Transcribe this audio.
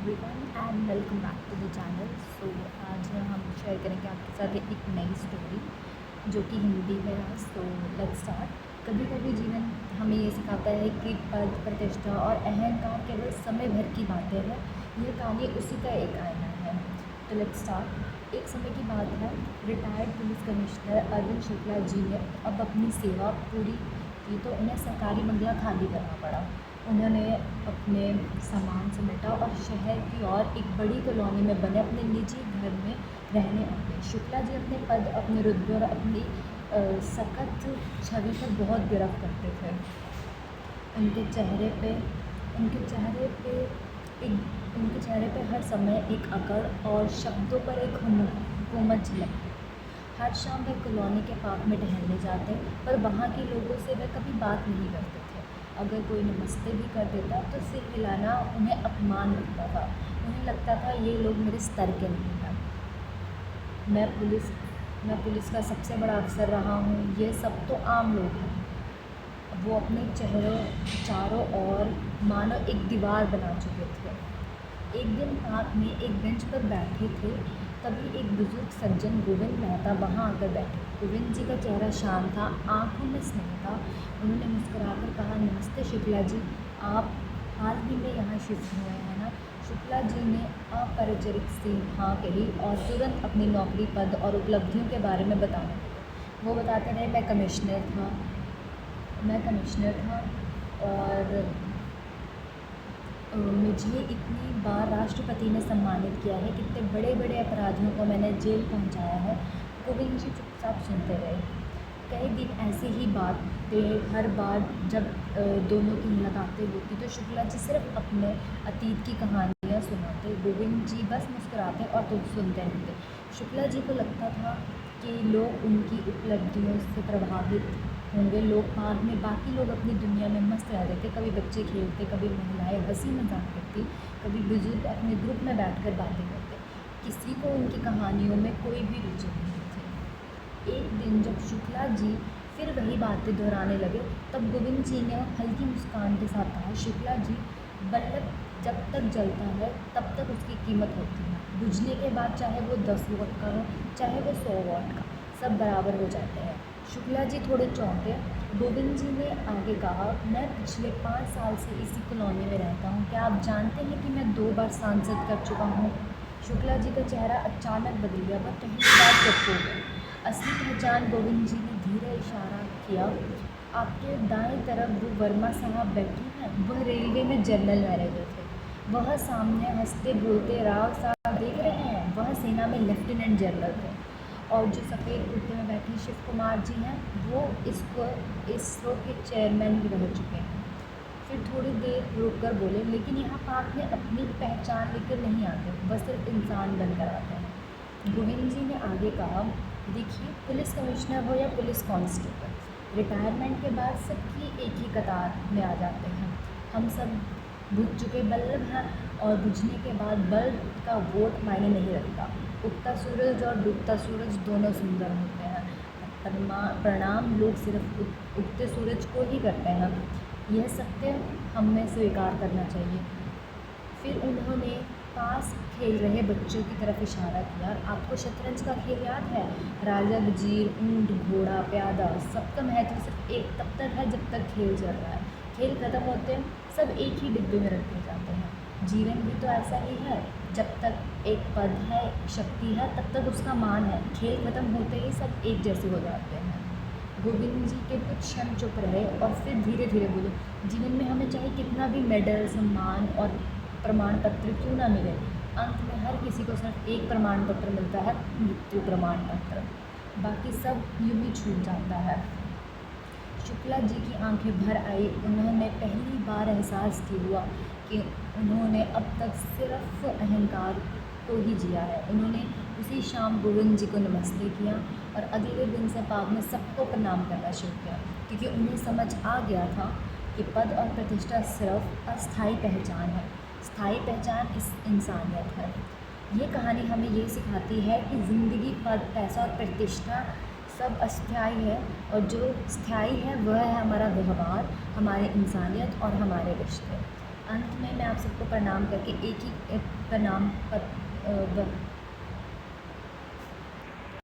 Everyone and welcome back to the channel. So आज हम share करेंगे आपके साथ एक नई स्टोरी जो कि हिंदी में है। So let's start. कभी कभी जीवन हमें ये सिखाता है कि पद, प्रतिष्ठा और अहंकार केवल समय भर की बातें हैं। यह कहानी उसी का एक आईना है। तो लेट्स स्टार्ट। एक समय की बात है, retired police commissioner Arvind Shukla ji ने अब अपनी सेवा पूरी की तो उन्हें सरकारी बंगला खाली करना पड़ा। उन्होंने अपने सामान समेटा और शहर की और एक बड़ी कॉलोनी में बने अपने निजी घर में रहने आ गए। शुक्ला जी अपने पद, अपने रुतबे और अपनी सख्त छवि पर बहुत गिरफ्त करते थे। उनके चेहरे पे उनके चेहरे पे उनके चेहरे पे हर समय एक अकड़ और शब्दों पर एक हुकूमत झलकती। हर शाम वह कॉलोनी के पार्क में टहलने जाते, पर वहाँ के लोगों से वह कभी बात नहीं करते थे। अगर कोई नमस्ते भी कर देता तो सिर हिलाना उन्हें अपमान लगता था। उन्हें लगता था ये लोग मेरे स्तर के नहीं हैं। मैं पुलिस का सबसे बड़ा अफसर रहा हूँ, ये सब तो आम लोग हैं। वो अपने चेहरों चारों ओर मानो एक दीवार बना चुके थे। एक दिन पार्क में एक बेंच पर बैठे थे, तभी एक बुजुर्ग सज्जन गोविंद मेहता वहाँ आकर बैठे। गोविंद जी का चेहरा शांत था, आंखों में स्नेह था। उन्होंने मुस्कुराकर कहा, नमस्ते शुक्ला जी, आप हाल ही में यहाँ शिफ्ट हुए हैं ना? शुक्ला जी ने अपरिचित सी हाँ कही और तुरंत अपनी नौकरी, पद और उपलब्धियों के बारे में बताने लगे। वो बताते रहे, मैं कमिश्नर था और मुझे इतनी बार राष्ट्रपति ने सम्मानित किया है, कितने बड़े बड़े अपराधियों को मैंने जेल पहुंचाया है। गोविंद जी चुपचाप सुनते रहे। कई दिन ऐसे ही बातें, हर बार जब दोनों की मुलाकातें होती तो शुक्ला जी सिर्फ अपने अतीत की कहानियाँ सुनाते, गोविंद जी बस मुस्कुराते और तो सुनते रहते। शुक्ला जी को लगता था कि लोग उनकी उपलब्धियों से प्रभावित होंगे। लोग पार्क में, बाकी लोग अपनी दुनिया में मस्त रहते थे। कभी बच्चे खेलते, कभी महिलाएं हंसी मजाक करती, कभी बुजुर्ग अपने ग्रुप में बैठकर बातें करते। किसी को उनकी कहानियों में कोई भी रुचि नहीं थी। एक दिन जब शुक्ला जी फिर वही बातें दोहराने लगे, तब गोविंद जी ने हल्की मुस्कान के साथ कहा, शुक्ला जी, बल्ब जब तक जलता है तब तक उसकी कीमत होती है। बुझने के बाद चाहे वो 10 वाट का हो, चाहे वो 100 वाट का, सब बराबर हो जाते हैं। शुक्ला जी थोड़े चौंके। गोविंद जी ने आगे कहा, मैं पिछले 5 साल से इसी कॉलोनी में रहता हूँ। क्या आप जानते हैं कि मैं 2 बार सांसद कर चुका हूँ? शुक्ला जी का चेहरा अचानक बदल गया। वह पहली बार चुप हो गए। असली पहचान, गोविंद जी ने धीरे इशारा किया, आपके दाएं तरफ वो वर्मा साहब बैठी हैं, वह रेलवे में जनरल मैनेजर थे। वह सामने हंसते बोलते, राव साहब देख रहे हैं, वह सेना में लेफ्टिनेंट जनरल थे। और जो सफ़ेद कुर्ते में बैठी शिव कुमार जी हैं, वो इसरो के चेयरमैन भी रह चुके हैं। फिर थोड़ी देर रुक कर बोले, लेकिन यहाँ पार्क में अपनी पहचान लेकर नहीं आते, बस सिर्फ इंसान बनकर आते हैं। गोविंद जी ने आगे कहा, देखिए, पुलिस कमिश्नर हो या पुलिस कांस्टेबल, रिटायरमेंट के बाद सबकी एक ही कतार में आ जाते हैं। हम सब बुझ चुके बल्ब हैं और बुझने के बाद बल्ब का वोट मायने नहीं रखता। उगता सूरज और डूबता सूरज दोनों सुंदर होते हैं। प्रणाम लोग सिर्फ उगते सूरज को ही करते हैं। यह सत्य हमें स्वीकार करना चाहिए। फिर उन्होंने पास खेल रहे बच्चों की तरफ इशारा किया, आपको शतरंज का खेल याद है? राजा, वजीर, ऊंट, घोड़ा, प्यादा, सबका महत्व सिर्फ एक तब तक है जब तक खेल चल रहा है। खेल खत्म होते सब एक ही डिब्बे में रखे जाते हैं। जीवन भी तो ऐसा ही है, जब तक एक पद है, शक्ति है, तब तक उसका मान है। खेल खत्म होते ही सब एक जैसे हो जाते हैं। गोविंद जी के कुछ क्षण चुप रहे और फिर धीरे धीरे बोले, जीवन में हमें चाहे कितना भी मेडल, सम्मान और प्रमाण पत्र क्यों ना मिले, अंत में हर किसी को सिर्फ एक प्रमाण पत्र मिलता है, मृत्यु प्रमाण पत्र। बाकी सब यूं ही छूट जाता है। शुक्ला जी की आंखें भर आई। उन्होंने पहली बार एहसास हुआ कि उन्होंने अब तक सिर्फ अहंकार को ही जिया है। उन्होंने उसी शाम गोविंद जी को नमस्ते किया और अगले दिन से पार्क में सबको प्रणाम करना शुरू किया, क्योंकि उन्हें समझ आ गया था कि पद और प्रतिष्ठा सिर्फ अस्थायी पहचान है, स्थायी पहचान इस इंसानियत है। ये कहानी हमें ये सिखाती है कि ज़िंदगी, पद, पैसा और प्रतिष्ठा सब अस्थायी है, और जो स्थायी है वह है हमारा व्यवहार, हमारी इंसानियत और हमारे रिश्ते। अंत में मैं आप सबको प्रणाम करके एक ही प्रणाम